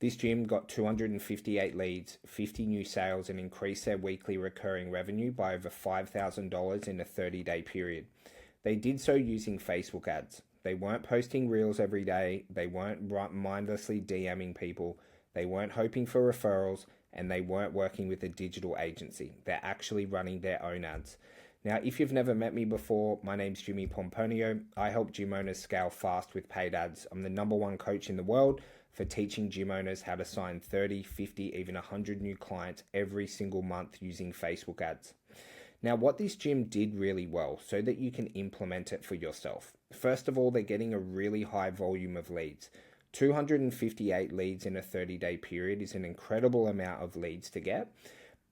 This gym got 258 leads, 50 new sales, and increased their weekly recurring revenue by over $5,000 in a 30-day period. They did so using Facebook ads. They weren't posting reels every day, they weren't mindlessly DMing people, they weren't hoping for referrals, and they weren't working with a digital agency. They're actually running their own ads. Now, if you've never met me before, my name's Jimmy Pomponio. I help gym owners scale fast with paid ads. I'm the #1 coach in the world for teaching gym owners how to sign 30, 50, even 100 new clients every single month using Facebook ads. Now, what this gym did really well so that you can implement it for yourself. First of all, they're getting a really high volume of leads. 258 leads in a 30-day period is an incredible amount of leads to get.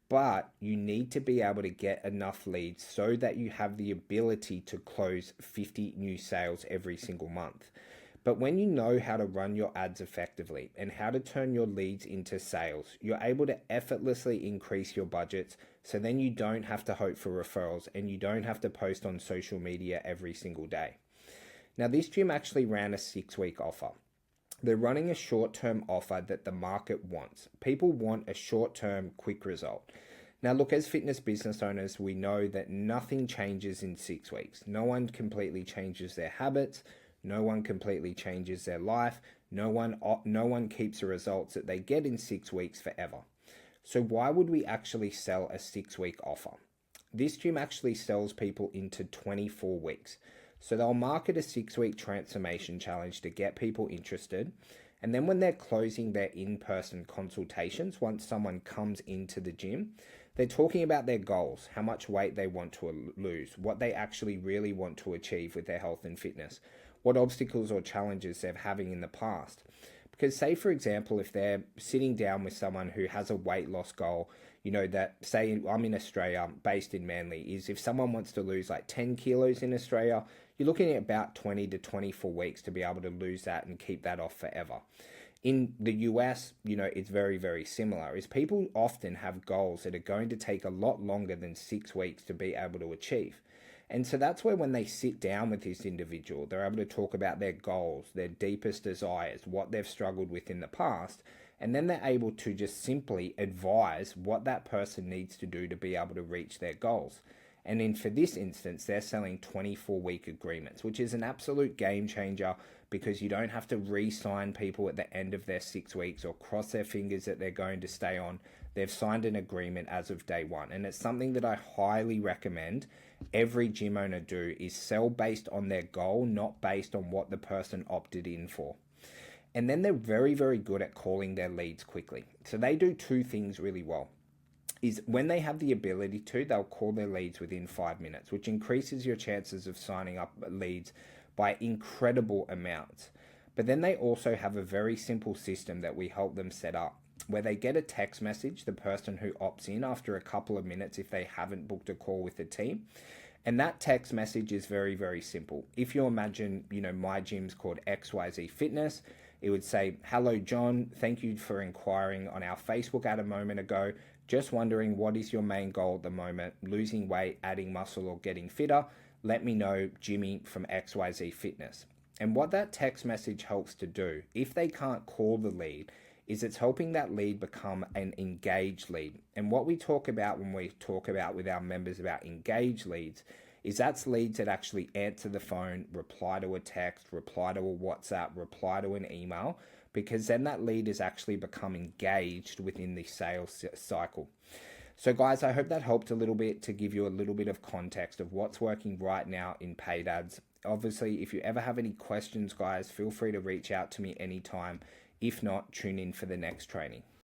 But you need to be able to get enough leads so that you have the ability to close 50 new sales every single month. But when you know how to run your ads effectively and how to turn your leads into sales, you're able to effortlessly increase your budgets, so then you don't have to hope for referrals and you don't have to post on social media every single day. Now, this gym actually ran a 6-week offer. They're running a short-term offer that the market wants. People want a short-term, quick result. Now, look, as fitness business owners, we know that nothing changes in 6 weeks. No one completely changes their habits. No one completely changes their life. No one keeps the results that they get in 6 weeks forever. So why would we actually sell a 6-week offer? This gym actually sells people into 24 weeks. So they'll market a 6-week transformation challenge to get people interested. And then when they're closing their in-person consultations, once someone comes into the gym, they're talking about their goals, how much weight they want to lose, what they actually really want to achieve with their health and fitness, what obstacles or challenges they're having in the past. Because say, for example, if they're sitting down with someone who has a weight loss goal, that say I'm in Australia, based in Manly, is if someone wants to lose like 10 kilos in Australia, you're looking at about 20 to 24 weeks to be able to lose that and keep that off forever. In the US, it's very, very similar, is people often have goals that are going to take a lot longer than 6 weeks to be able to achieve. And so that's where when they sit down with this individual, they're able to talk about their goals, their deepest desires, what they've struggled with in the past, and then they're able to just simply advise what that person needs to do to be able to reach their goals. And for this instance, they're selling 24-week agreements, which is an absolute game changer because you don't have to re-sign people at the end of their 6 weeks or cross their fingers that they're going to stay on. They've signed an agreement as of day one. And it's something that I highly recommend every gym owner do, is sell based on their goal, not based on what the person opted in for. And then they're very, very good at calling their leads quickly. So they do two things really well. Is when they have the ability to, they'll call their leads within 5 minutes, which increases your chances of signing up leads by incredible amounts. But then they also have a very simple system that we help them set up, where they get a text message, the person who opts in, after a couple of minutes if they haven't booked a call with the team. And that text message is very, very simple. If you imagine, my gym's called XYZ Fitness, it would say, "Hello, John. Thank you for inquiring on our Facebook ad a moment ago. Just wondering, what is your main goal at the moment? Losing weight, adding muscle, or getting fitter? Let me know, Jimmy from XYZ Fitness." And what that text message helps to do, if they can't call the lead, is it's helping that lead become an engaged lead. And what we talk about when we talk about with our members about engaged leads is that's leads that actually answer the phone, reply to a text, reply to a WhatsApp, reply to an email, because then that lead has actually become engaged within the sales cycle. So guys, I hope that helped a little bit to give you a little bit of context of what's working right now in paid ads. Obviously, if you ever have any questions, guys, feel free to reach out to me anytime. If not, tune in for the next training.